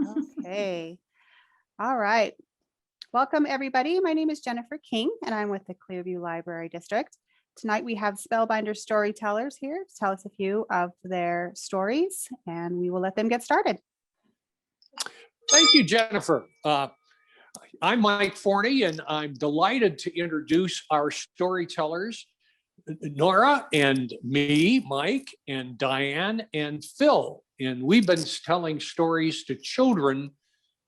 Okay. All right. Welcome, everybody. My name is Jennifer King, and I'm with the Clearview Library District. Tonight, we have Spellbinder Storytellers here to tell us a few of their stories, and we will let them get started. Thank you, Jennifer. I'm Mike Forney, and I'm delighted to introduce our storytellers, Nora and me, Mike, and Diane and Phil. And we've been telling stories to children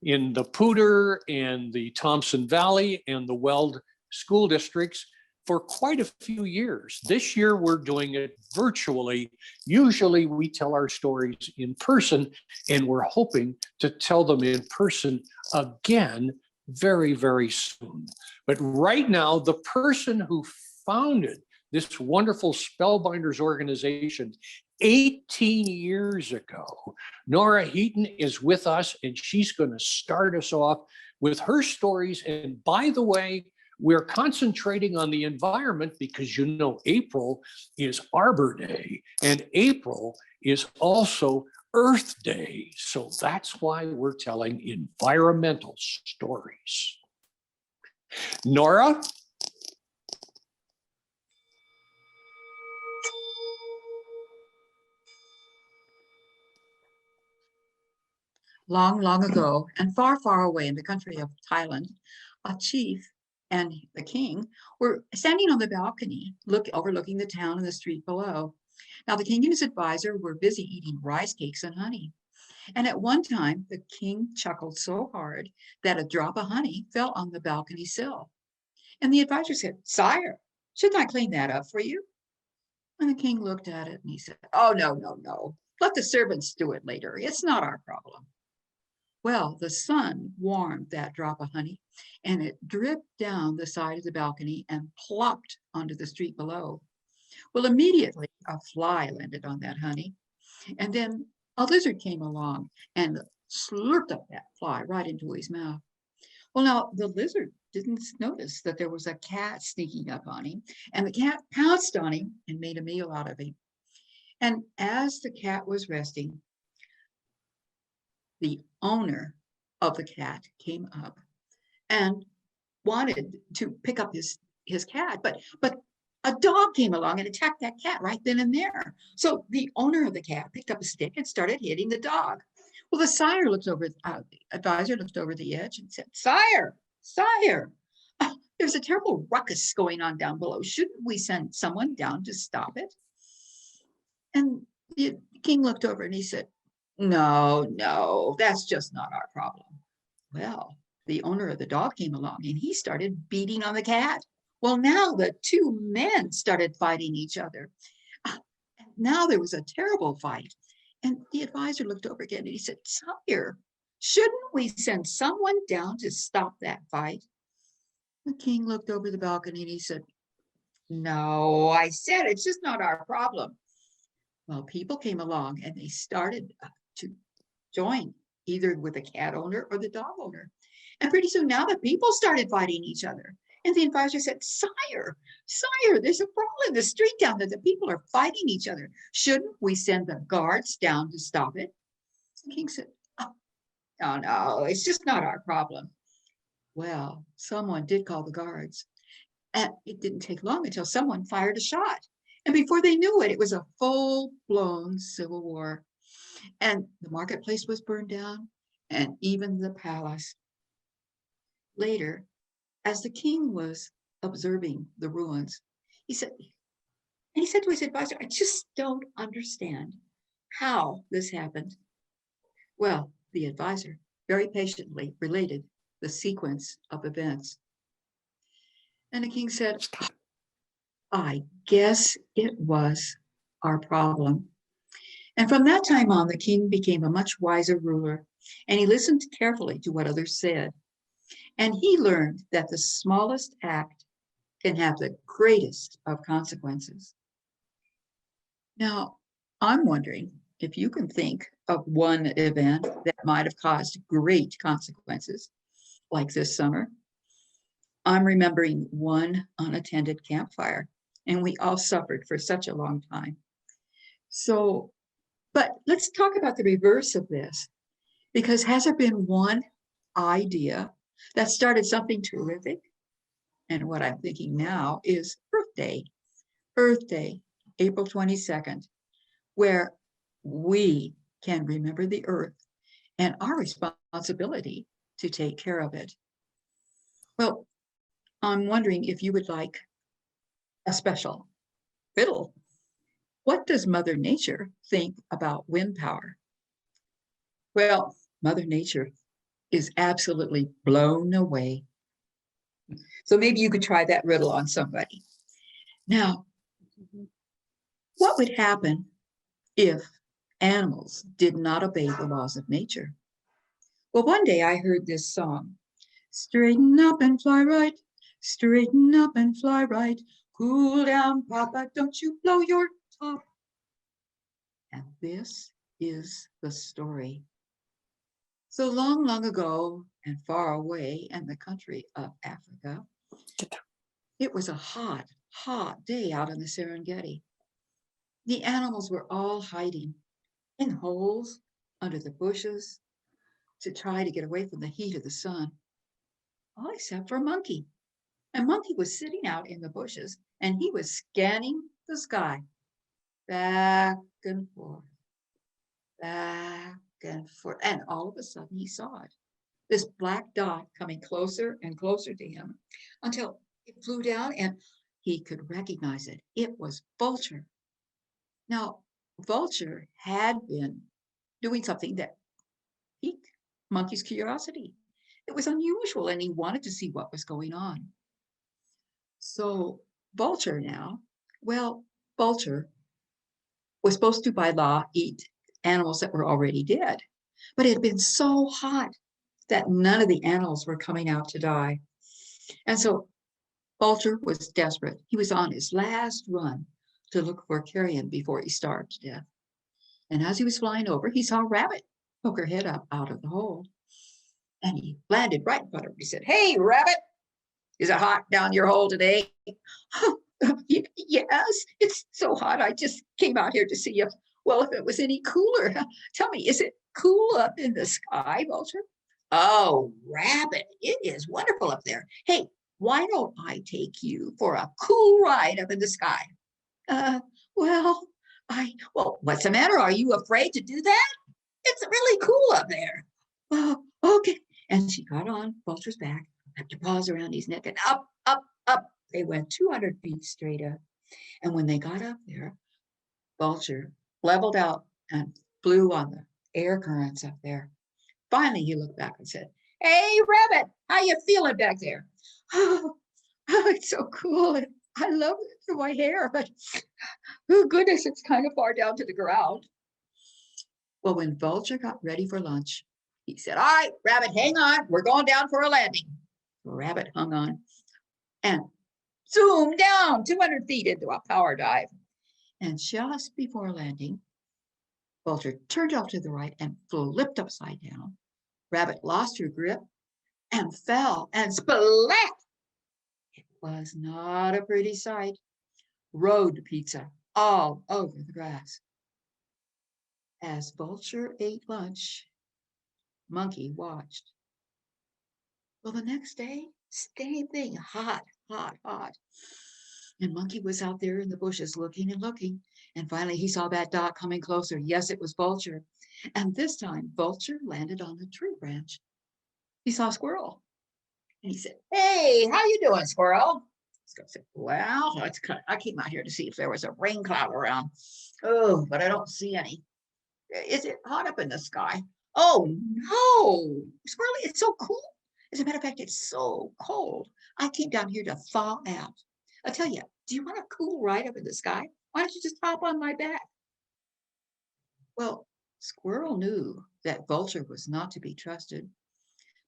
in the Poudre and the Thompson Valley and the Weld school districts for quite a few years. This year, we're doing it virtually. Usually we tell our stories in person, and we're hoping to tell them in person again very, very soon. But right now, the person who founded this wonderful Spellbinders organization 18 years ago, Nora Heaton, is with us, and she's going to start us off with her stories. And by the way, we're concentrating on the environment because, you know, April is Arbor Day, and April is also Earth Day. So that's why we're telling environmental stories. Nora? Long, long ago, and far, far away in the country of Thailand, a chief and the king were standing on the balcony, overlooking the town and the street below. Now, the king and his advisor were busy eating rice cakes and honey. And at one time, the king chuckled so hard that a drop of honey fell on the balcony sill. And the advisor said, "Sire, shouldn't I clean that up for you?" And the king looked at it and he said, "Oh, no, no, no. Let the servants do it later. It's not our problem." Well, the sun warmed that drop of honey, and it dripped down the side of the balcony and plopped onto the street below. Well, immediately a fly landed on that honey, and then a lizard came along and slurped up that fly right into his mouth. Well, now the lizard didn't notice that there was a cat sneaking up on him, and the cat pounced on him and made a meal out of him. And as the cat was resting, the owner of the cat came up and wanted to pick up his cat, but a dog came along and attacked that cat right then and there. So the owner of the cat picked up a stick and started hitting the dog. Well, the advisor looked over the edge and said, "Sire, sire, there's a terrible ruckus going on down below. Shouldn't we send someone down to stop it?" And the king looked over and he said, "No, no, that's just not our problem." Well, the owner of the dog came along and he started beating on the cat. Well, now the two men started fighting each other. Now there was a terrible fight. And the advisor looked over again and he said, "Sire, shouldn't we send someone down to stop that fight?" The king looked over the balcony and he said, "No, I said it's just not our problem." Well, people came along and they started to join either with the cat owner or the dog owner. And pretty soon now the people started fighting each other. And the advisor said, "Sire, sire, there's a brawl in the street down there. The people are fighting each other. Shouldn't we send the guards down to stop it?" The king said, "Oh, no, no, it's just not our problem." Well, someone did call the guards. And it didn't take long until someone fired a shot. And before they knew it, it was a full-blown civil war. And the marketplace was burned down, and even the palace. Later, as the king was observing the ruins, he said to his advisor, "I just don't understand how this happened." Well, the advisor very patiently related the sequence of events. And the king said, "I guess it was our problem." And from that time on, the king became a much wiser ruler, and he listened carefully to what others said. And he learned that the smallest act can have the greatest of consequences. Now, I'm wondering if you can think of one event that might have caused great consequences, like this summer. I'm remembering one unattended campfire, and we all suffered for such a long time. So, but let's talk about the reverse of this. Because has there been one idea that started something terrific? And what I'm thinking now is Earth Day. Earth Day, April 22nd, where we can remember the earth and our responsibility to take care of it. Well, I'm wondering if you would like a special riddle. What does Mother Nature think about wind power? Well, Mother Nature is absolutely blown away. So maybe you could try that riddle on somebody. Now, what would happen if animals did not obey the laws of nature? Well, one day I heard this song. Straighten up and fly right, straighten up and fly right. Cool down, Papa, don't you blow your top. And this is the story. So long, long ago and far away in the country of Africa, it was a hot, hot day out in the Serengeti. The animals were all hiding in holes under the bushes to try to get away from the heat of the sun, all except for Monkey. And Monkey was sitting out in the bushes and he was scanning the sky back and forth, back and forth. And all of a sudden he saw it, this black dot coming closer and closer to him until it flew down and he could recognize it. It was Vulture. Now, Vulture had been doing something that piqued Monkey's curiosity. It was unusual and he wanted to see what was going on. So Vulture now, well, Vulture was supposed to by law eat animals that were already dead, but it had been so hot that none of the animals were coming out to die. And so Vulture was desperate. He was on his last run to look for carrion before he starved to death. And as he was flying over, he saw Rabbit poke her head up out of the hole. And he landed right in front of her. He said, "Hey, Rabbit, is it hot down your hole today?" "Yes, it's so hot. I just came out here to see if it was any cooler. Tell me, is it cool up in the sky, Vulture?" "Oh, Rabbit, it is wonderful up there. Hey, why don't I take you for a cool ride up in the sky?" Well, what's the matter? Are you afraid to do that? It's really cool up there." "Oh, okay." And she got on Vulture's back, wrapped her paws around his neck, and up, up, up. They went 200 feet straight up. And when they got up there, Vulture leveled out and flew on the air currents up there. Finally, he looked back and said, "Hey, Rabbit, how you feeling back there?" "Oh, it's so cool. And I love it through my hair, but oh goodness, it's kind of far down to the ground." Well, when Vulture got ready for lunch, he said, "All right, Rabbit, hang on. We're going down for a landing." Rabbit hung on and zoomed down 200 feet into a power dive. And just before landing, Vulture turned off to the right and flipped upside down. Rabbit lost her grip and fell and splat. It was not a pretty sight. Road pizza all over the grass. As Vulture ate lunch, Monkey watched. Well, the next day, same thing, hot, hot, hot. And Monkey was out there in the bushes looking and looking. And finally he saw that dot coming closer. Yes, it was Vulture. And this time Vulture landed on a tree branch. He saw Squirrel. And he said, "Hey, how you doing, Squirrel?" Squirrel said, "Well, I came out here to see if there was a rain cloud around. Oh, but I don't see any. Is it hot up in the sky?" "Oh, no, Squirrel, it's so cool. As a matter of fact, it's so cold. I came down here to thaw out. I tell you, do you want a cool ride up in the sky? Why don't you just hop on my back?" Well, Squirrel knew that Vulture was not to be trusted,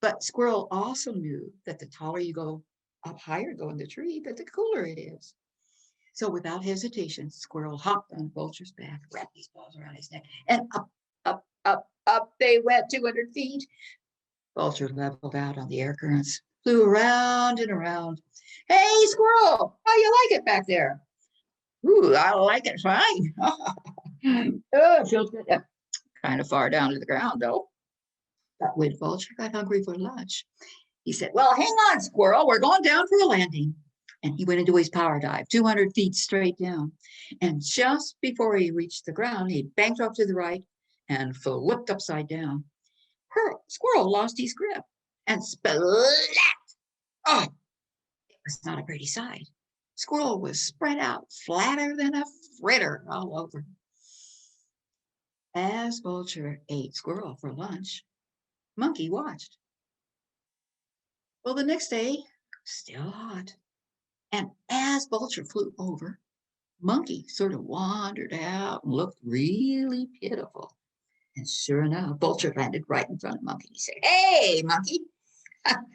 but Squirrel also knew that the taller you go up higher, go in the tree, that the cooler it is. So without hesitation, Squirrel hopped on Vulture's back, wrapped his paws around his neck, and up, up, up, up they went 200 feet. Vulture leveled out on the air currents, flew around and around. "Hey, Squirrel, how you like it back there?" "Ooh, I like it fine." "Oh, it feels good. Kind of far down to the ground, though." But when Vulture got hungry for lunch, he said, well, hang on, Squirrel, we're going down for a landing. And he went into his power dive, 200 feet straight down. And just before he reached the ground, he banked off to the right and flipped upside down. Squirrel lost his grip and splat. Oh, it was not a pretty sight. Squirrel was spread out flatter than a fritter all over. As Vulture ate Squirrel for lunch, Monkey watched. Well, the next day, still hot. And as Vulture flew over, Monkey sort of wandered out and looked really pitiful. And sure enough, Vulture landed right in front of Monkey. He said, hey, Monkey,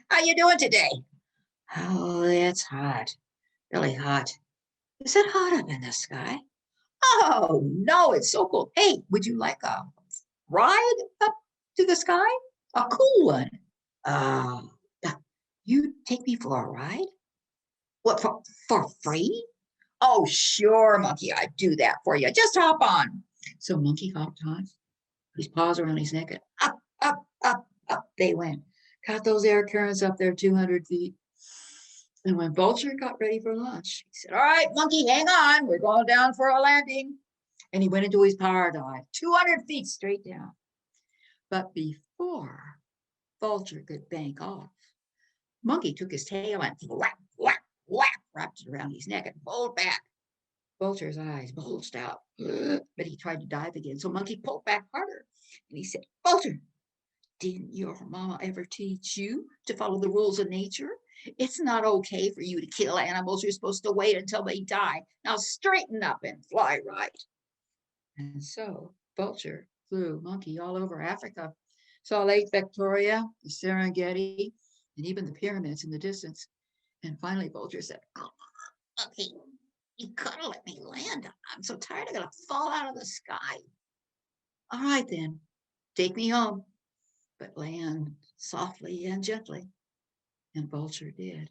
how you doing today? Oh, it's hot, really hot. Is it hot up in the sky? Oh, no, it's so cool. Hey, would you like a ride up to the sky? A cool one. Oh, you take me for a ride? What, for free? Oh, sure, Monkey, I'd do that for you. Just hop on. So Monkey hopped on, his paws around his neck, and up, up, up, up they went. Got those air currents up there 200 feet. And when Vulture got ready for lunch, he said, all right, Monkey, hang on. We're going down for a landing. And he went into his power dive, 200 feet straight down. But before Vulture could bank off, Monkey took his tail and whack, whack, whack, wrapped it around his neck and pulled back. Vulture's eyes bulged out, but he tried to dive again. So Monkey pulled back harder. And he said, Vulture, didn't your mama ever teach you to follow the rules of nature? It's not okay for you to kill animals. You're supposed to wait until they die. Now straighten up and fly right. And so Vulture flew Monkey all over Africa, saw Lake Victoria, the Serengeti, and even the pyramids in the distance. And finally Vulture said, oh, Monkey, you gotta let me land. I'm so tired, I'm gonna fall out of the sky. All right then, take me home, but land softly and gently. And Vulture did.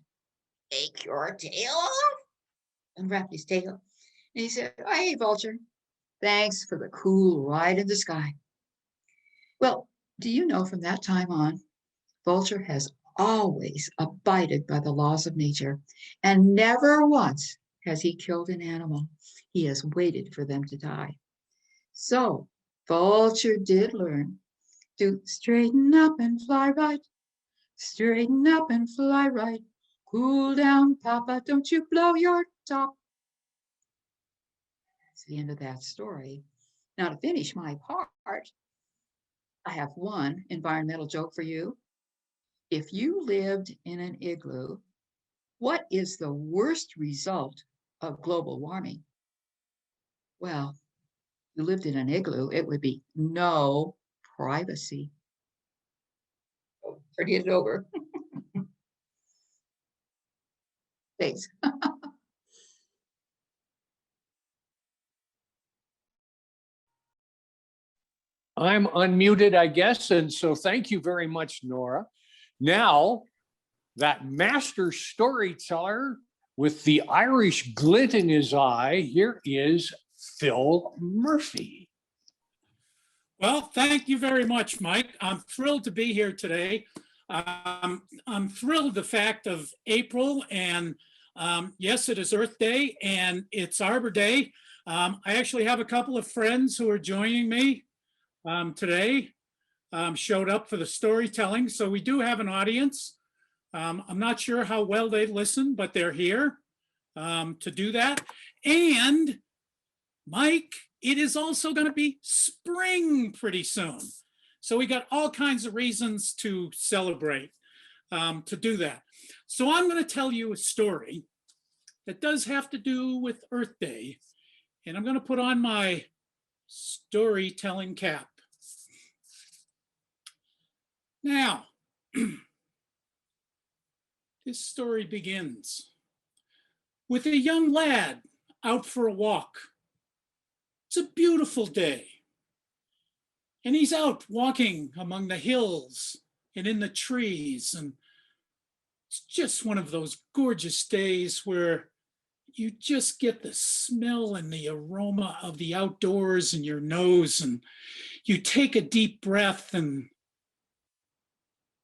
Take your tail off? And wrapped his tail. And he said, oh, hey, Vulture, thanks for the cool ride in the sky. Well, do you know from that time on, Vulture has always abided by the laws of nature, and never once has he killed an animal. He has waited for them to die. So Vulture did learn to straighten up and fly right. Straighten up and fly right. Cool down, Papa, don't you blow your top. That's the end of that story. Now, to finish my part, I have one environmental joke for you. If you lived in an igloo, what is the worst result of global warming? Well, if you lived in an igloo, it would be no privacy. Oh, turn it over. Thanks. I'm unmuted, I guess, and so thank you very much, Nora. Now, that master storyteller with the Irish glint in his eye, here is Phil Murphy. Well, thank you very much, Mike. I'm thrilled to be here today. I'm thrilled the fact of April, and yes, it is Earth Day and it's Arbor Day. I actually have a couple of friends who are joining me today, showed up for the storytelling. So we do have an audience. I'm not sure how well they listen, but they're here to do that. And Mike, it is also going to be spring pretty soon. So we got all kinds of reasons to celebrate, to do that. So I'm going to tell you a story that does have to do with Earth Day. And I'm going to put on my storytelling cap. Now, this story begins with a young lad out for a walk. It's a beautiful day. And he's out walking among the hills and in the trees. And it's just one of those gorgeous days where you just get the smell and the aroma of the outdoors in your nose. And you take a deep breath and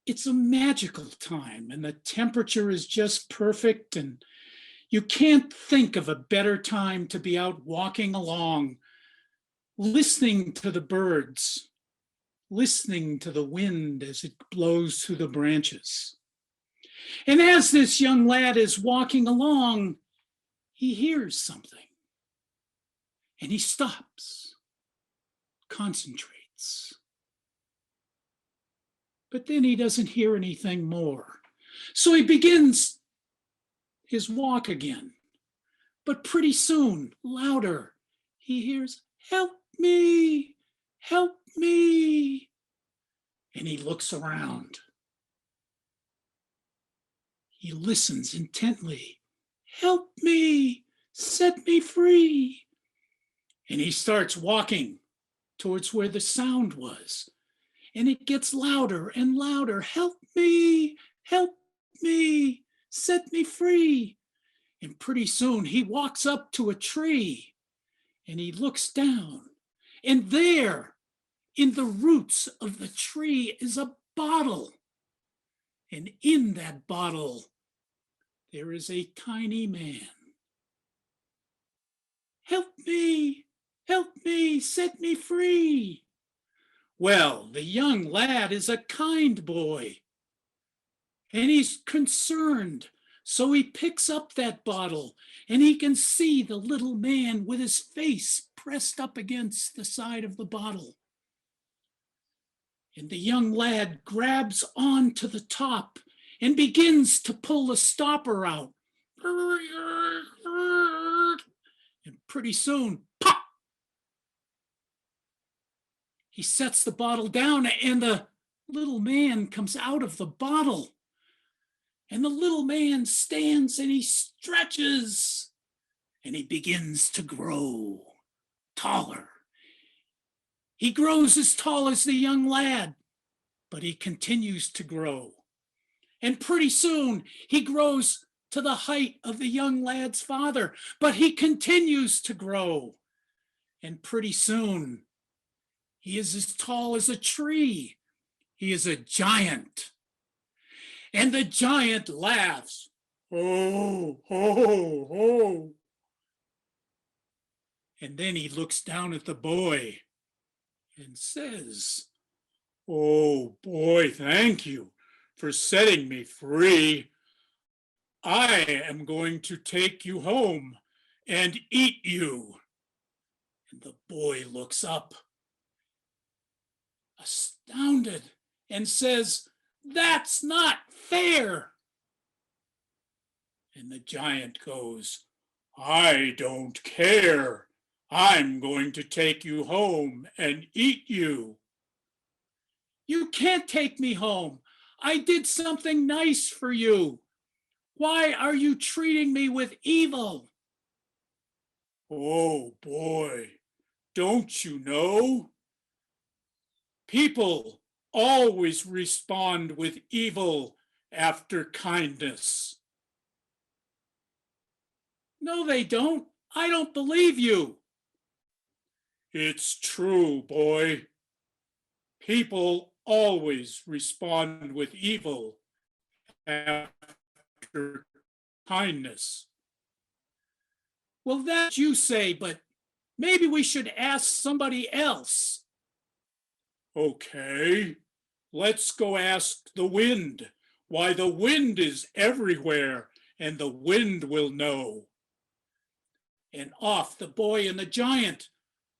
it's a magical time and the temperature is just perfect, and you can't think of a better time to be out walking along, listening to the birds, listening to the wind as it blows through the branches. And as this young lad is walking along, he hears something and he stops, concentrates. But then he doesn't hear anything more. So he begins his walk again. But pretty soon, louder, he hears, "Help me, help me." And he looks around. He listens intently. "Help me, set me free." And he starts walking towards where the sound was. And it gets louder and louder. "Help me, set me free." And pretty soon he walks up to a tree and he looks down. And there, in the roots of the tree, is a bottle. And in that bottle, there is a tiny man. "Help me, set me free." Well, the young lad is a kind boy, and he's concerned. So he picks up that bottle, and he can see the little man with his face pressed up against the side of the bottle. And the young lad grabs on to the top and begins to pull the stopper out. And pretty soon, pop! He sets the bottle down and the little man comes out of the bottle. And the little man stands and he stretches and he begins to grow taller. He grows as tall as the young lad, but he continues to grow. And pretty soon he grows to the height of the young lad's father, but he continues to grow. And pretty soon he is as tall as a tree. He is a giant. And the giant laughs. "Oh, oh, oh." And then he looks down at the boy and says, "Oh, boy, thank you for setting me free. I am going to take you home and eat you." And the boy looks up, astounded, and says, "That's not fair." And the giant goes, "I don't care. I'm going to take you home and eat you." "You can't take me home. I did something nice for you. Why are you treating me with evil?" "Oh, boy, don't you know? People always respond with evil after kindness." "No, they don't. I don't believe you." "It's true, boy. People always respond with evil after kindness." "Well, that you say, but maybe we should ask somebody else." "Okay, let's go ask the wind. Why, the wind is everywhere, and the wind will know." And off the boy and the giant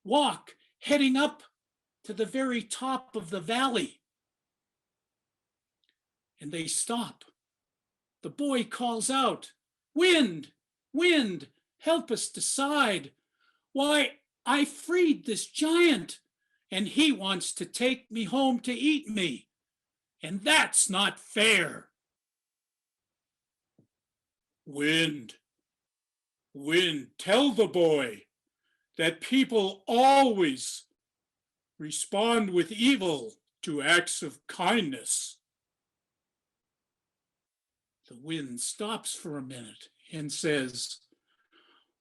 walk, heading up to the very top of the valley. And they stop. The boy calls out, "Wind, wind, help us decide. Why, I freed this giant, and he wants to take me home to eat me, and that's not fair." "Wind, wind, tell the boy that people always respond with evil to acts of kindness." The wind stops for a minute and says,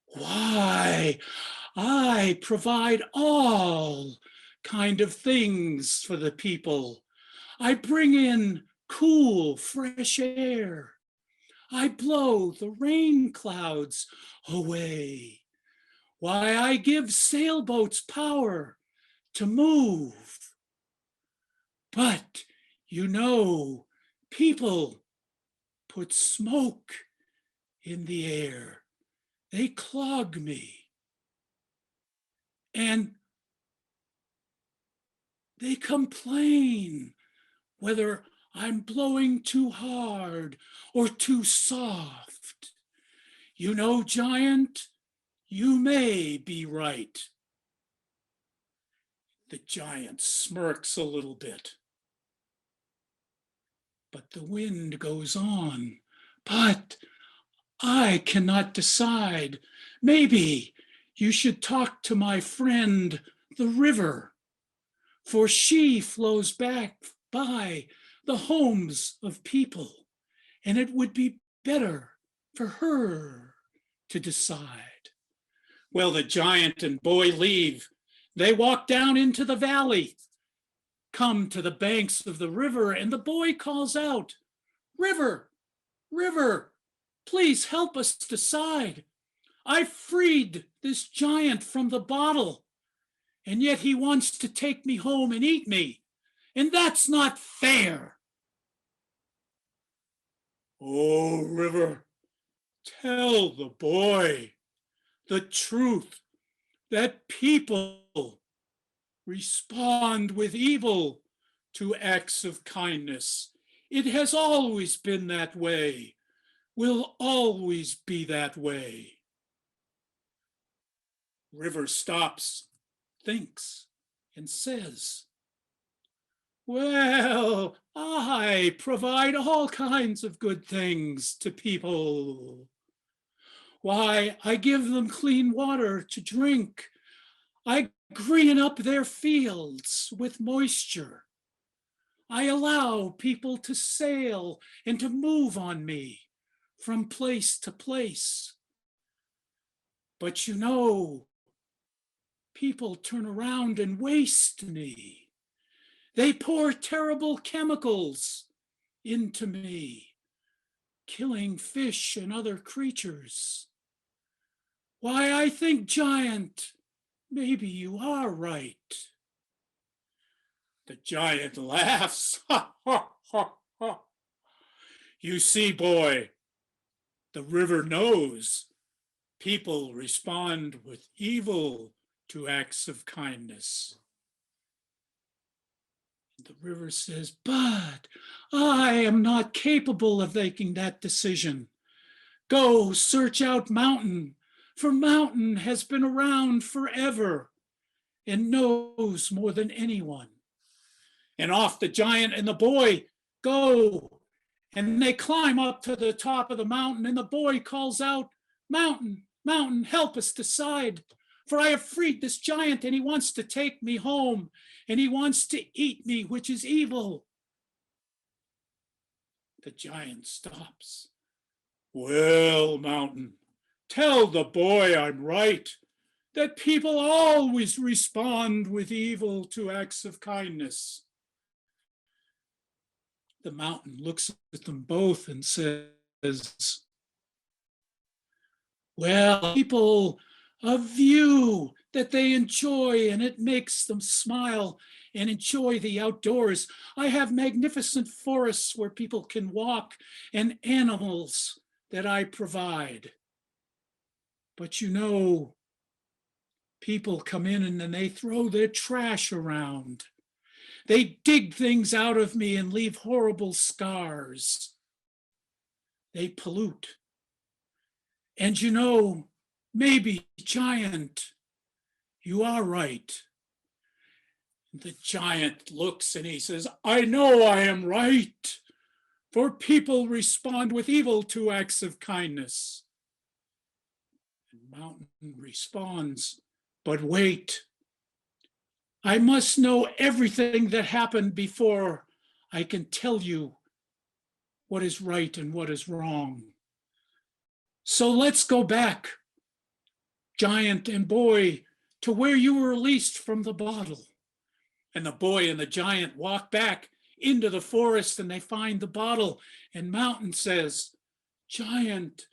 "Why, I provide all kind of things for the people. I bring in cool, fresh air. I blow the rain clouds away. Why, I give sailboats power to move. But, people put smoke in the air. They clog me. And they complain whether I'm blowing too hard or too soft. Giant, you may be right. The giant smirks a little bit. But the wind goes on. But I cannot decide. Maybe you should talk to my friend, the river, for she flows back by the homes of people, and it would be better for her to decide. Well, the giant and boy leave. They walk down into the valley, come to the banks of the river, and the boy calls out, "River, river, please help us decide. I freed this giant from the bottle, and yet he wants to take me home and eat me, and that's not fair." "Oh, river, tell the boy the truth, that people respond with evil to acts of kindness. It has always been that way, will always be that way." River stops, thinks, and says, "Well, I provide all kinds of good things to people. Why, I give them clean water to drink. I green up their fields with moisture. I allow people to sail and to move on me from place to place. But people turn around and waste me. They pour terrible chemicals into me, killing fish and other creatures. Why, I think, giant, maybe you are right." The giant laughs. "You see, boy, the river knows people respond with evil to acts of kindness." The river says, "But I am not capable of making that decision. Go search out Mountain, for Mountain has been around forever and knows more than anyone." And off the giant and the boy go, and they climb up to the top of the mountain, and the boy calls out, "Mountain, Mountain, help us decide, for I have freed this giant, and he wants to take me home, and he wants to eat me, which is evil." The giant stops. "Well, Mountain, tell the boy I'm right, that people always respond with evil to acts of kindness." The mountain looks at them both and says, "Well, people a view that they enjoy, and it makes them smile and enjoy the outdoors. I have magnificent forests where people can walk and animals that I provide. But people come in and then they throw their trash around. They dig things out of me and leave horrible scars. They pollute. And maybe, giant, you are right." The giant looks and he says, "I know I am right, for people respond with evil to acts of kindness." And Mountain responds, "But wait, I must know everything that happened before I can tell you what is right and what is wrong. So let's go back, giant and boy, to where you were released from the bottle." And the boy and the giant walk back into the forest and they find the bottle. And Mountain says, Giant,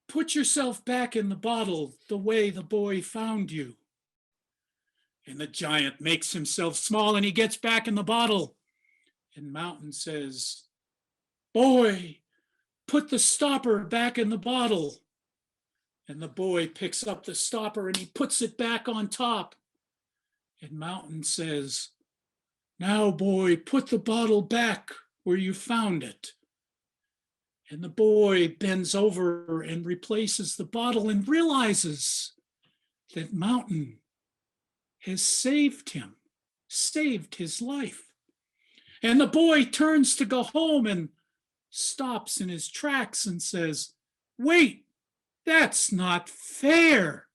put yourself back in the bottle the way the boy found you. And the giant makes himself small and he gets back in the bottle. And Mountain says, Boy, put the stopper back in the bottle. And the boy picks up the stopper and he puts it back on top. And Mountain says, Now, boy, put the bottle back where you found it. And the boy bends over and replaces the bottle and realizes that Mountain has saved him, saved his life. And the boy turns to go home and stops in his tracks and says, Wait, that's not fair.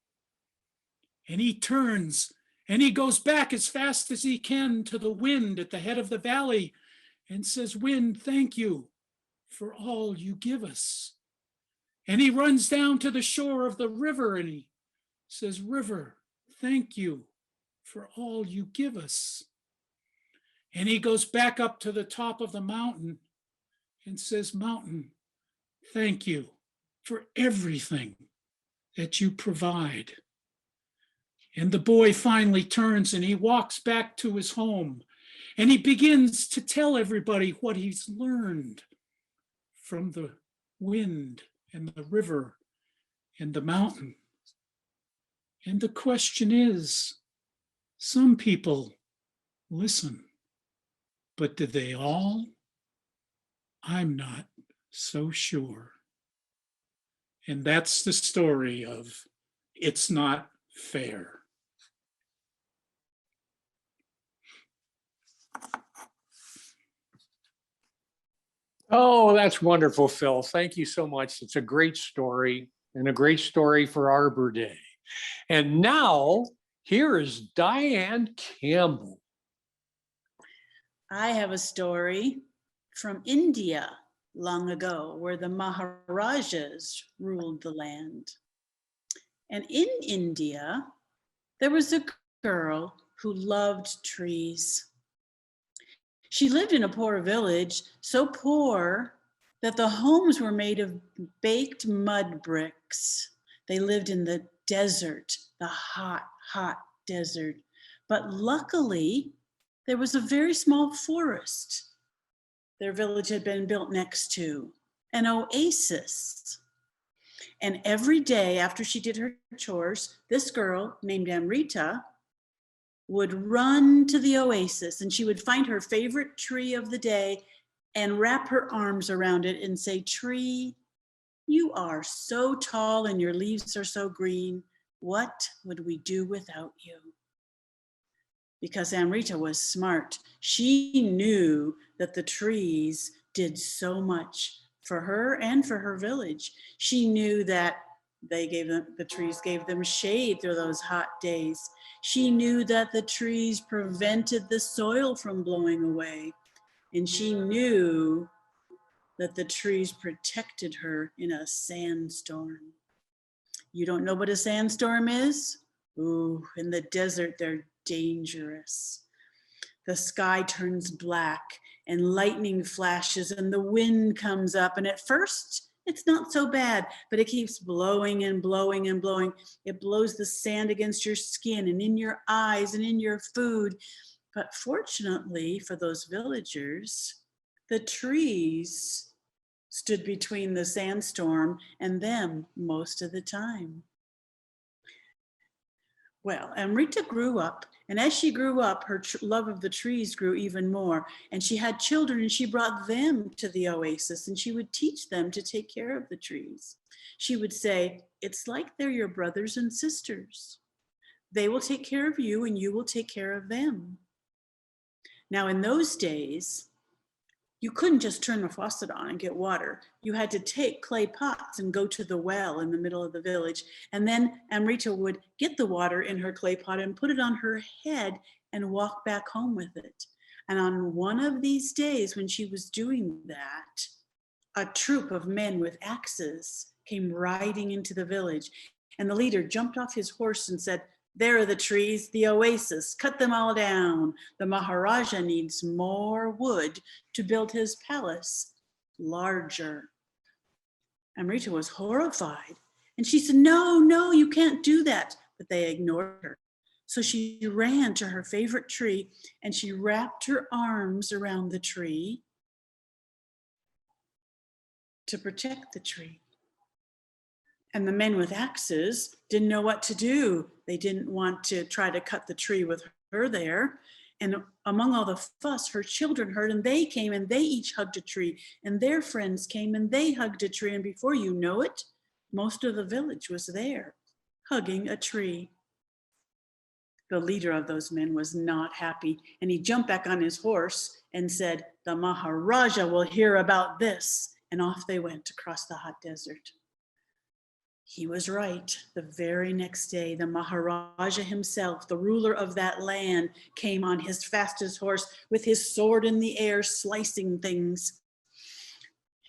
And he turns and he goes back as fast as he can to the wind at the head of the valley and says, Wind, thank you for all you give us. And he runs down to the shore of the river and he says, River, thank you for all you give us. And he goes back up to the top of the mountain and says, Mountain, thank you for everything that you provide. And the boy finally turns and he walks back to his home and he begins to tell everybody what he's learned from the wind and the river and the mountain. And the question is, some people listen, but do they all? I'm not so sure. And that's the story of It's Not Fair. Oh, that's wonderful, Phil. Thank you so much. It's a great story and a great story for Arbor Day. And now, here is Diane Campbell. I have a story from India long ago where the Maharajas ruled the land. And in India, there was a girl who loved trees. She lived in a poor village, so poor that the homes were made of baked mud bricks. They lived in the desert, the hot, hot desert. But luckily, there was a very small forest their village had been built next to, an oasis. And every day after she did her chores, this girl named Amrita would run to the oasis and she would find her favorite tree of the day and wrap her arms around it and say, Tree, you are so tall and your leaves are so green. What would we do without you? Because Amrita was smart. She knew that the trees did so much for her and for her village. She knew that the trees gave them shade through those hot days. She knew that the trees prevented the soil from blowing away. And she knew that the trees protected her in a sandstorm. You don't know what a sandstorm is? Ooh, in the desert, they're dangerous. The sky turns black and lightning flashes and the wind comes up. And at first, it's not so bad, but it keeps blowing and blowing and blowing. It blows the sand against your skin and in your eyes and in your food. But fortunately for those villagers, the trees stood between the sandstorm and them most of the time. Well, Amrita grew up, and as she grew up, her love of the trees grew even more. And she had children, and she brought them to the oasis, and she would teach them to take care of the trees. She would say, it's like they're your brothers and sisters. They will take care of you, and you will take care of them. Now, in those days, you couldn't just turn the faucet on and get water. You had to take clay pots and go to the well in the middle of the village. And then Amrita would get the water in her clay pot and put it on her head and walk back home with it. And on one of these days when she was doing that, a troop of men with axes came riding into the village. And the leader jumped off his horse and said, There are the trees, the oasis, cut them all down. The Maharaja needs more wood to build his palace larger. Amrita was horrified and she said, no, no, you can't do that. But they ignored her. So she ran to her favorite tree and she wrapped her arms around the tree to protect the tree. And the men with axes didn't know what to do. They didn't want to try to cut the tree with her there. And among all the fuss, her children heard and they came and they each hugged a tree. And their friends came and they hugged a tree. And before you know it, most of the village was there, hugging a tree. The leader of those men was not happy. And he jumped back on his horse and said, the Maharaja will hear about this. And off they went across the hot desert. He was right. The very next day, the Maharaja himself, the ruler of that land, came on his fastest horse with his sword in the air, slicing things.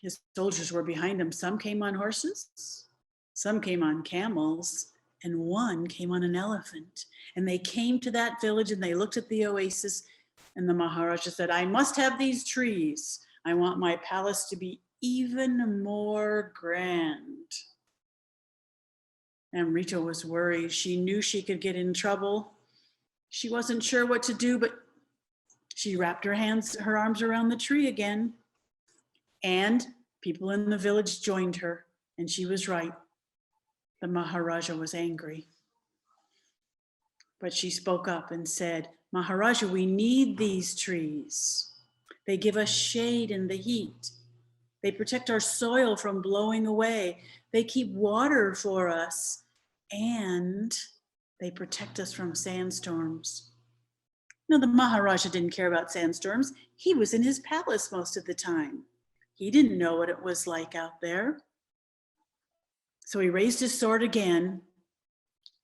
His soldiers were behind him. Some came on horses, some came on camels, and one came on an elephant. And they came to that village and they looked at the oasis, and the Maharaja said, I must have these trees. I want my palace to be even more grand. Amrita was worried. She knew she could get in trouble. She wasn't sure what to do, but she wrapped her arms around the tree again. And people in the village joined her, and she was right. The Maharaja was angry. But she spoke up and said, Maharaja, we need these trees. They give us shade in the heat. They protect our soil from blowing away. They keep water for us. And they protect us from sandstorms. No, the Maharaja didn't care about sandstorms. He was in his palace most of the time. He didn't know what it was like out there. So he raised his sword again.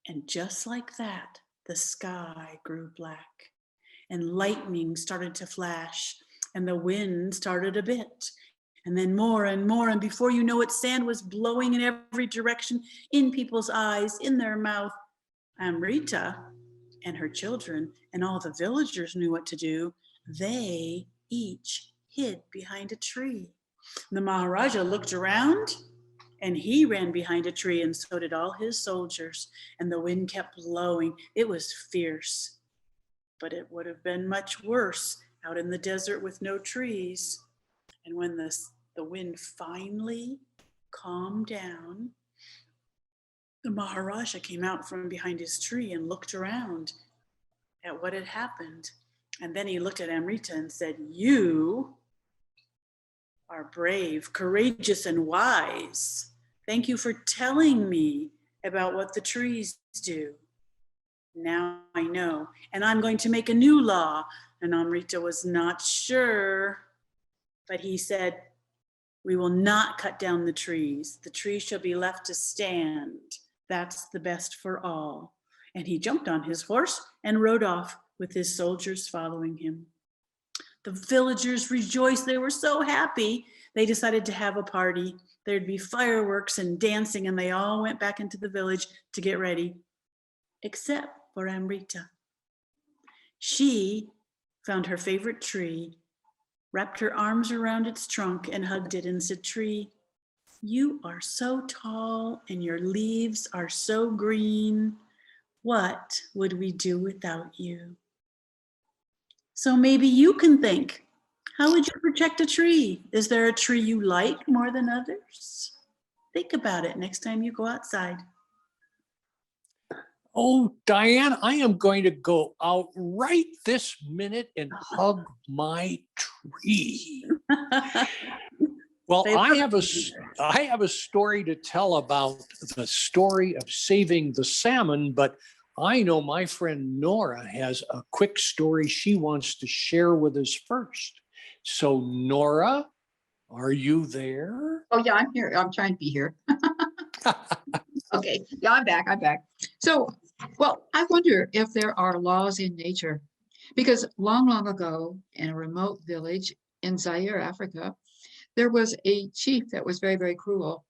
And just like that, the sky grew black. And lightning started to flash. And the wind started a bit. And then more and more, and before you know it, sand was blowing in every direction, in people's eyes, in their mouth. Amrita and her children and all the villagers knew what to do. They each hid behind a tree. The Maharaja looked around and he ran behind a tree, and so did all his soldiers. And the wind kept blowing. It was fierce, but it would have been much worse out in the desert with no trees. And when the wind finally calmed down, the Maharaja came out from behind his tree and looked around at what had happened. And then he looked at Amrita and said, you are brave, courageous, and wise. Thank you for telling me about what the trees do. Now I know, and I'm going to make a new law. And Amrita was not sure. But he said, we will not cut down the trees. The trees shall be left to stand. That's the best for all. And he jumped on his horse and rode off with his soldiers following him. The villagers rejoiced. They were so happy. They decided to have a party. There'd be fireworks and dancing, and they all went back into the village to get ready, except for Amrita. She found her favorite tree, wrapped her arms around its trunk and hugged it and said, tree, you are so tall and your leaves are so green. What would we do without you? So maybe you can think, how would you protect a tree? Is there a tree you like more than others? Think about it next time you go outside. Oh, Diane, I am going to go out right this minute and hug my tree. Well, I have a story to tell about the story of saving the salmon, but I know my friend Nora has a quick story she wants to share with us first. So Nora, are you there? Oh yeah, I'm here. I'm trying to be here. Okay, yeah, I'm back. So, well, I wonder if there are laws in nature, because long ago in a remote village in Zaire, Africa, there was a chief that was very cruel.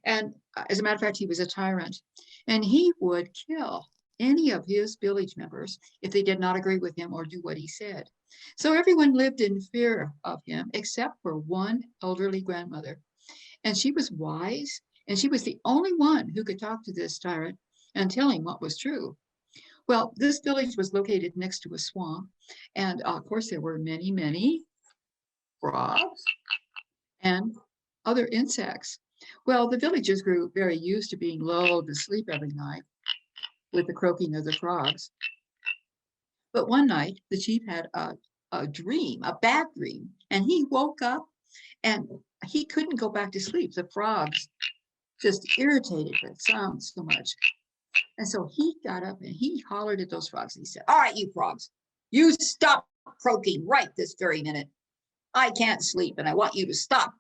And as a matter of fact, he was a tyrant, and he would kill any of his village members if they did not agree with him or do what he said. So everyone lived in fear of him except for one elderly grandmother. And she was wise, and she was the only one who could talk to this tyrant and tell him what was true. Well, this village was located next to a swamp, and of course there were many, many frogs and other insects. Well, the villagers grew very used to being lulled to sleep every night with the croaking of the frogs. But one night, the chief had a dream, a bad dream, and he woke up and he couldn't go back to sleep. The frogs just irritated the sound so much. And so he got up and he hollered at those frogs. He said, "All right, you frogs, you stop croaking right this very minute. I can't sleep and I want you to stop."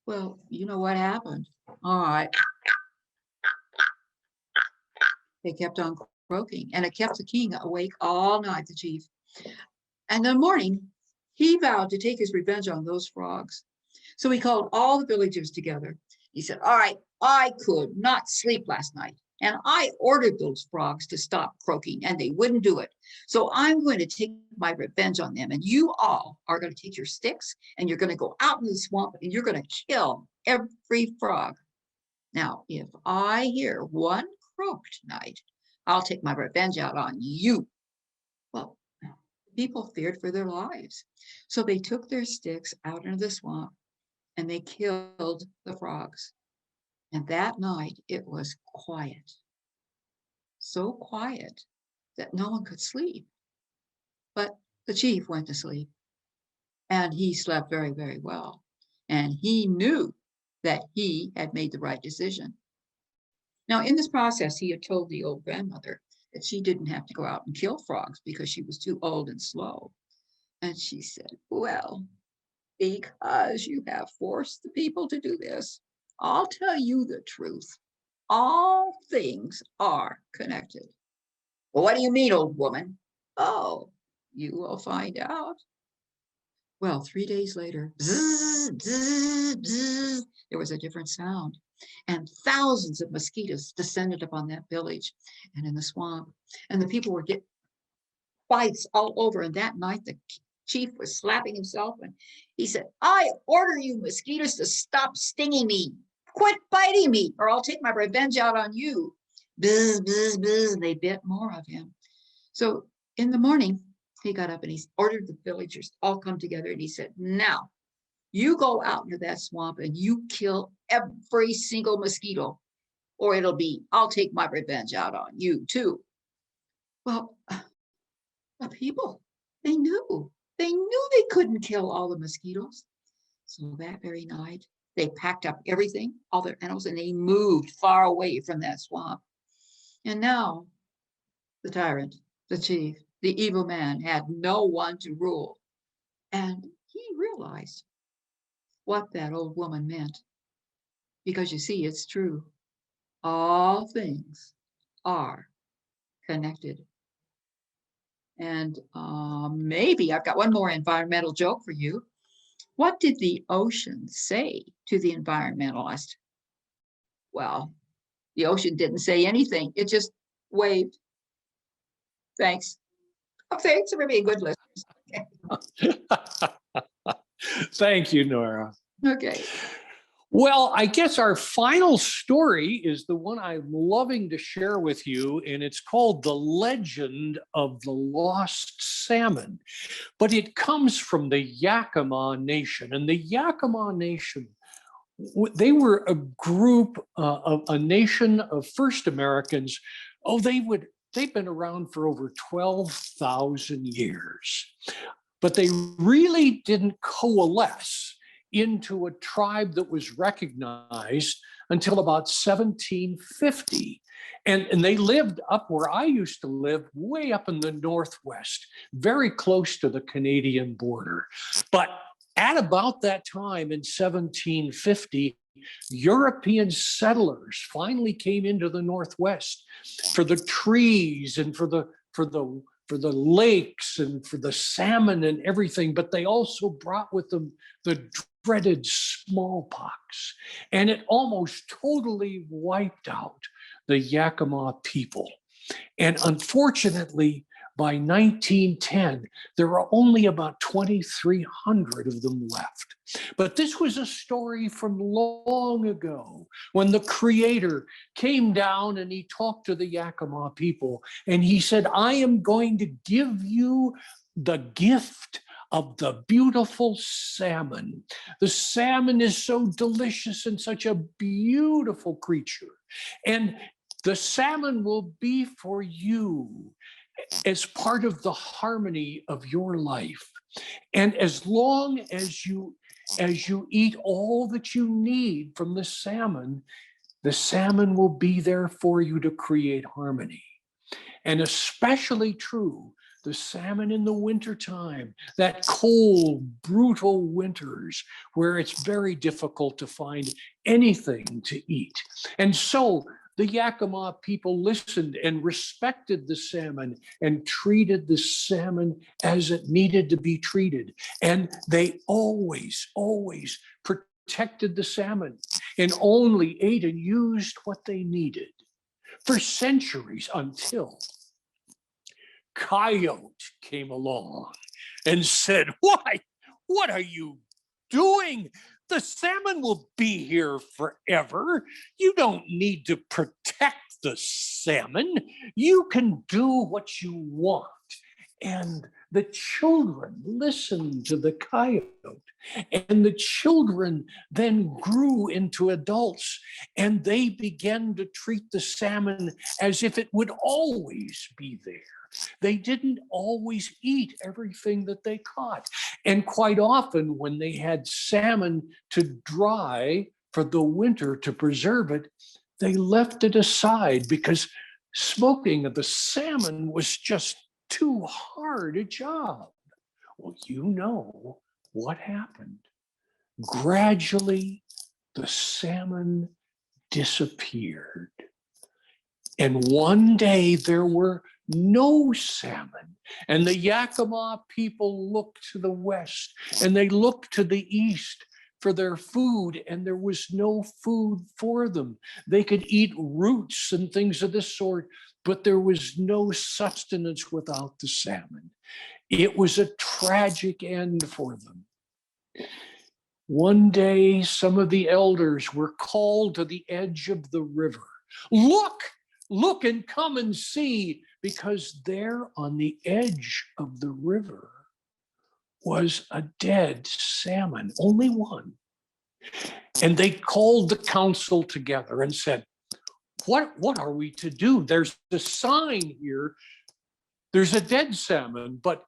Well, you know what happened? All right. They kept on croaking, and it kept the king awake all night, the chief. And in the morning, he vowed to take his revenge on those frogs. So he called all the villagers together. He said, "All right, I could not sleep last night, and I ordered those frogs to stop croaking, and they wouldn't do it. So I'm going to take my revenge on them, and you all are going to take your sticks, and you're going to go out in the swamp, and you're going to kill every frog. Now, if I hear one croak tonight, I'll take my revenge out on you." Well, people feared for their lives. So they took their sticks out into the swamp and they killed the frogs. And that night it was quiet. So quiet that no one could sleep. But the chief went to sleep and he slept very, very well. And he knew that he had made the right decision. Now, in this process, he had told the old grandmother that she didn't have to go out and kill frogs because she was too old and slow. And she said, "Well, because you have forced the people to do this, I'll tell you the truth. All things are connected." "Well, what do you mean, old woman?" "Oh, you will find out." Well, 3 days later, bzz, bzz, bzz, there was a different sound. And thousands of mosquitoes descended upon that village and in the swamp. And the people were getting bites all over. And that night, the chief was slapping himself. And he said, "I order you mosquitoes to stop stinging me. Quit biting me, or I'll take my revenge out on you." Bzz, bzz, bzz. They bit more of him. So in the morning, he got up and he ordered the villagers to all come together. And he said, "Now, you go out into that swamp and you kill every single mosquito, or it'll be, I'll take my revenge out on you too." Well, the people, they knew they couldn't kill all the mosquitoes. So that very night, they packed up everything, all their animals, and they moved far away from that swamp. And now the tyrant, the chief, the evil man had no one to rule. And he realized what that old woman meant. Because you see, it's true. All things are connected. And maybe I've got one more environmental joke for you. What did the ocean say to the environmentalist? Well, the ocean didn't say anything. It just waved. Thanks. Oh, thanks for being good listeners. Thank you, Nora. Okay. Well, I guess our final story is the one I'm loving to share with you, and it's called The Legend of the Lost Salmon. But it comes from the Yakima Nation, and the Yakima Nation, they were a group of a nation of first Americans. Oh, they've been around for over 12,000 years, but they really didn't coalesce into a tribe that was recognized until about 1750. And they lived up where I used to live, way up in the Northwest, very close to the Canadian border. But at about that time in 1750, European settlers finally came into the Northwest for the trees and for the lakes and for the salmon and everything, but they also brought with them the dreaded smallpox, and it almost totally wiped out the Yakima people. And unfortunately, by 1910, there were only about 2,300 of them left. But this was a story from long ago when the creator came down and he talked to the Yakima people and he said, I am going to give you the gift of the beautiful salmon. The salmon is so delicious and such a beautiful creature. And the salmon will be for you as part of the harmony of your life. And as long as you eat all that you need from the salmon will be there for you to create harmony. And especially true, the salmon in the wintertime, that cold, brutal winters where it's very difficult to find anything to eat. And so the Yakima people listened and respected the salmon and treated the salmon as it needed to be treated. And they always, always protected the salmon and only ate and used what they needed for centuries until Coyote came along and said, "Why? What are you doing? The salmon will be here forever. You don't need to protect the salmon. You can do what you want." And the children listened to the coyote, and the children then grew into adults, and they began to treat the salmon as if it would always be there. They didn't always eat everything that they caught. And quite often when they had salmon to dry for the winter to preserve it, they left it aside because smoking of the salmon was just too hard a job. Well, you know what happened. Gradually, the salmon disappeared. And one day there were no salmon. And the Yakima people looked to the west and they looked to the east for their food, and there was no food for them. They could eat roots and things of this sort, but there was no sustenance without the salmon. It was a tragic end for them. One day, some of the elders were called to the edge of the river. Look and come and see, because there on the edge of the river was a dead salmon, only one. And they called the council together and said, what are we to do? There's a sign here. There's a dead salmon, but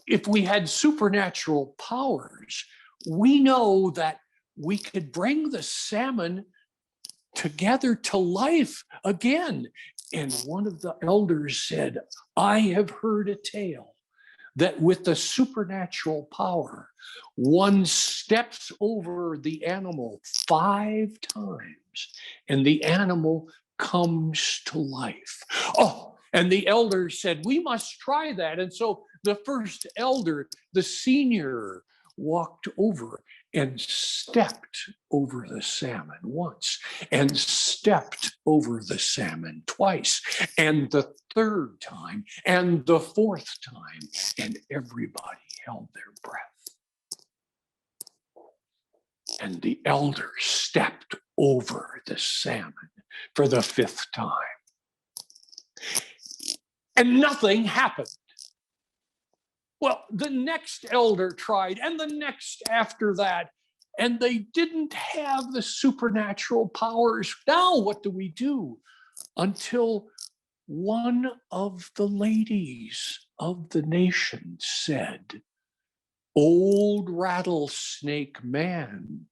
if we had supernatural powers, we know that we could bring the salmon together to life again. And one of the elders said, I have heard a tale that with the supernatural power, one steps over the animal 5 times and the animal comes to life. Oh, and the elder said, we must try that. And so the first elder, the senior, walked over and stepped over the salmon once, and stepped over the salmon twice, and the third time, and the fourth time, and everybody held their breath. And the elder stepped over the salmon for the 5th time. And nothing happened. Well, the next elder tried, and the next after that, and they didn't have the supernatural powers. Now, what do we do? Until one of the ladies of the nation said, Old Rattlesnake Man,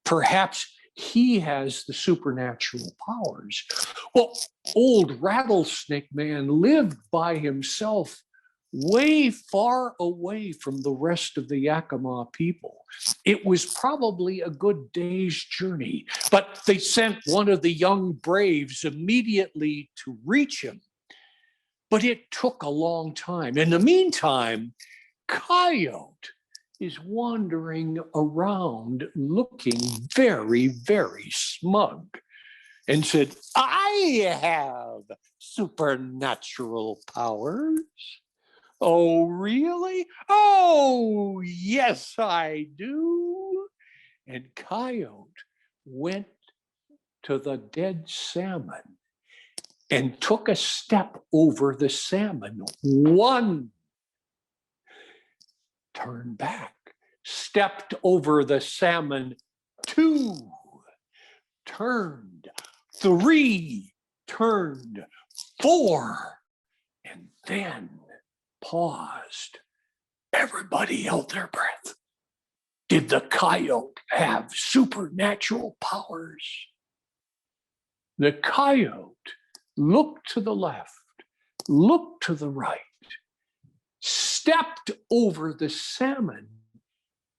perhaps he has the supernatural powers. Well, Old Rattlesnake Man lived by himself, way far away from the rest of the Yakima people. It was probably a good day's journey, but they sent one of the young braves immediately to reach him. But it took a long time. In the meantime, Coyote is wandering around looking very, very smug. and said, I have supernatural powers. Oh, really? Oh, yes, I do. And Coyote went to the dead salmon and took a step over the salmon. One, turned back, stepped over the salmon. Two, turned. Three, turned. Four, and then paused. Everybody held their breath. Did the coyote have supernatural powers? The coyote looked to the left, looked to the right, stepped over the salmon,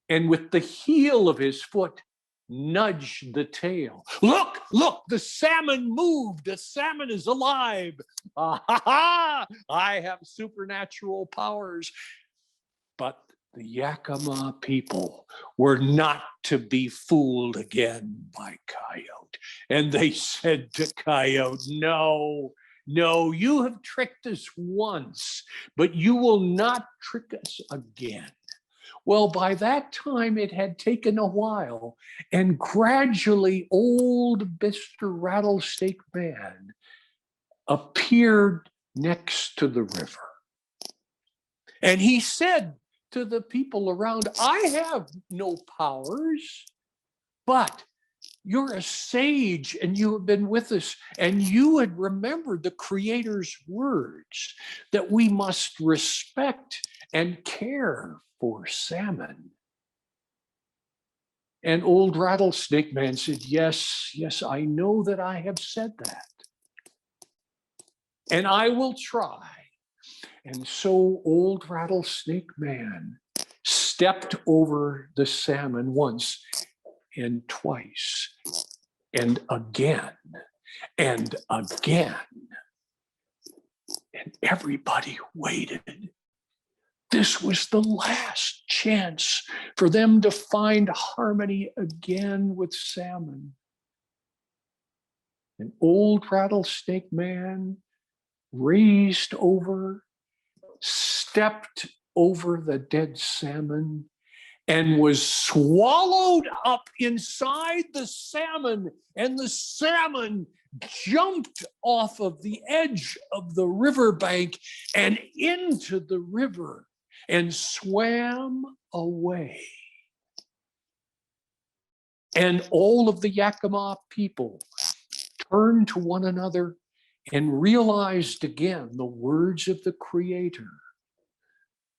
and with the heel of his foot, nudged the tail. Look, look, the salmon moved. The salmon is alive. Ah, ha, ha, I have supernatural powers. But the Yakima people were not to be fooled again by Coyote. And they said to Coyote, no, no, you have tricked us once, but you will not trick us again. Well, by that time, it had taken a while, and gradually old Mr. Rattlesnake Man appeared next to the river. And he said to the people around, I have no powers, but you're a sage and you have been with us, and you had remembered the Creator's words that we must respect and care for salmon. And old Rattlesnake Man said, yes, yes, I know that I have said that. And I will try. And so old Rattlesnake Man stepped over the salmon once and twice and again and again. And everybody waited. This was the last chance for them to find harmony again with salmon. And old Rattlesnake Man raised over, stepped over the dead salmon, and was swallowed up inside the salmon, and the salmon jumped off of the edge of the riverbank and into the river and swam away. And all of the Yakima people turned to one another and realized again the words of the Creator,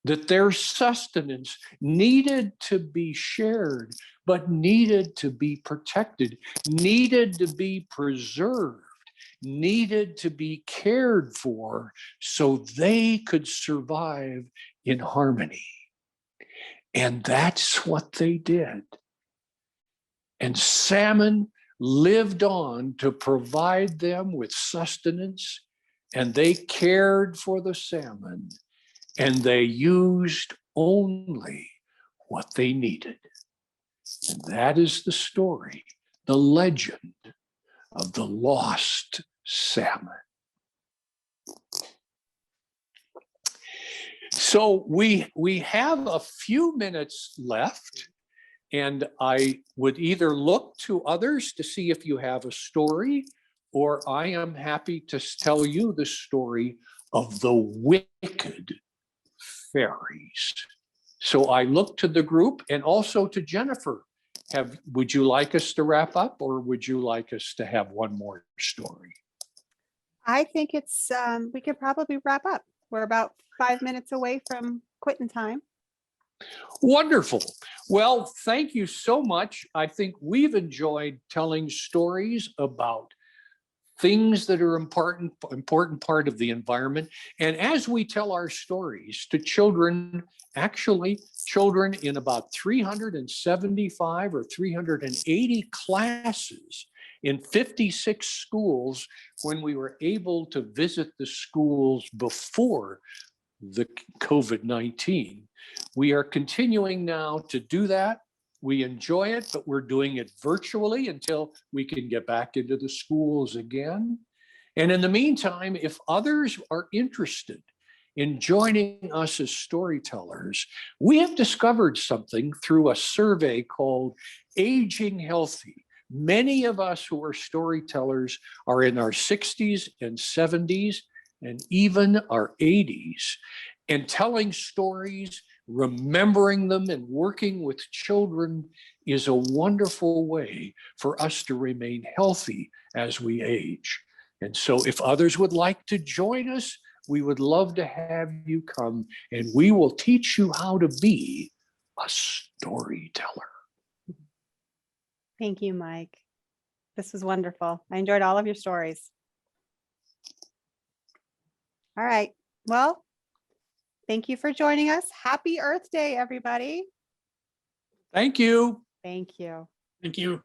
that their sustenance needed to be shared, but needed to be protected, needed to be preserved, needed to be cared for so they could survive in harmony. And that's what they did. And salmon lived on to provide them with sustenance, and they cared for the salmon, and they used only what they needed. And that is the story, the legend of the lost salmon. So we have a few minutes left, and I would either look to others to see if you have a story, or I am happy to tell you the story of the Wicked Fairies. So I look to the group and also to Jennifer. Would you like us to wrap up, or would you like us to have one more story? I think it's, we could probably wrap up. We're about 5 minutes away from quitting time. Wonderful. Well, thank you so much. I think we've enjoyed telling stories about things that are important part of the environment. And as we tell our stories to children, actually children in about 375 or 380 classes in 56 schools, when we were able to visit the schools before the COVID-19, we are continuing now to do that. We enjoy it, but we're doing it virtually until we can get back into the schools again. And in the meantime, if others are interested in joining us as storytellers, we have discovered something through a survey called Aging Healthy. Many of us who are storytellers are in our 60s and 70s and even our 80s. And telling stories, remembering them, and working with children is a wonderful way for us to remain healthy as we age. And so if others would like to join us, we would love to have you come, and we will teach you how to be a storyteller. Thank you, Mike. This was wonderful. I enjoyed all of your stories. All right. Well, thank you for joining us. Happy Earth Day, everybody. Thank you. Thank you. Thank you.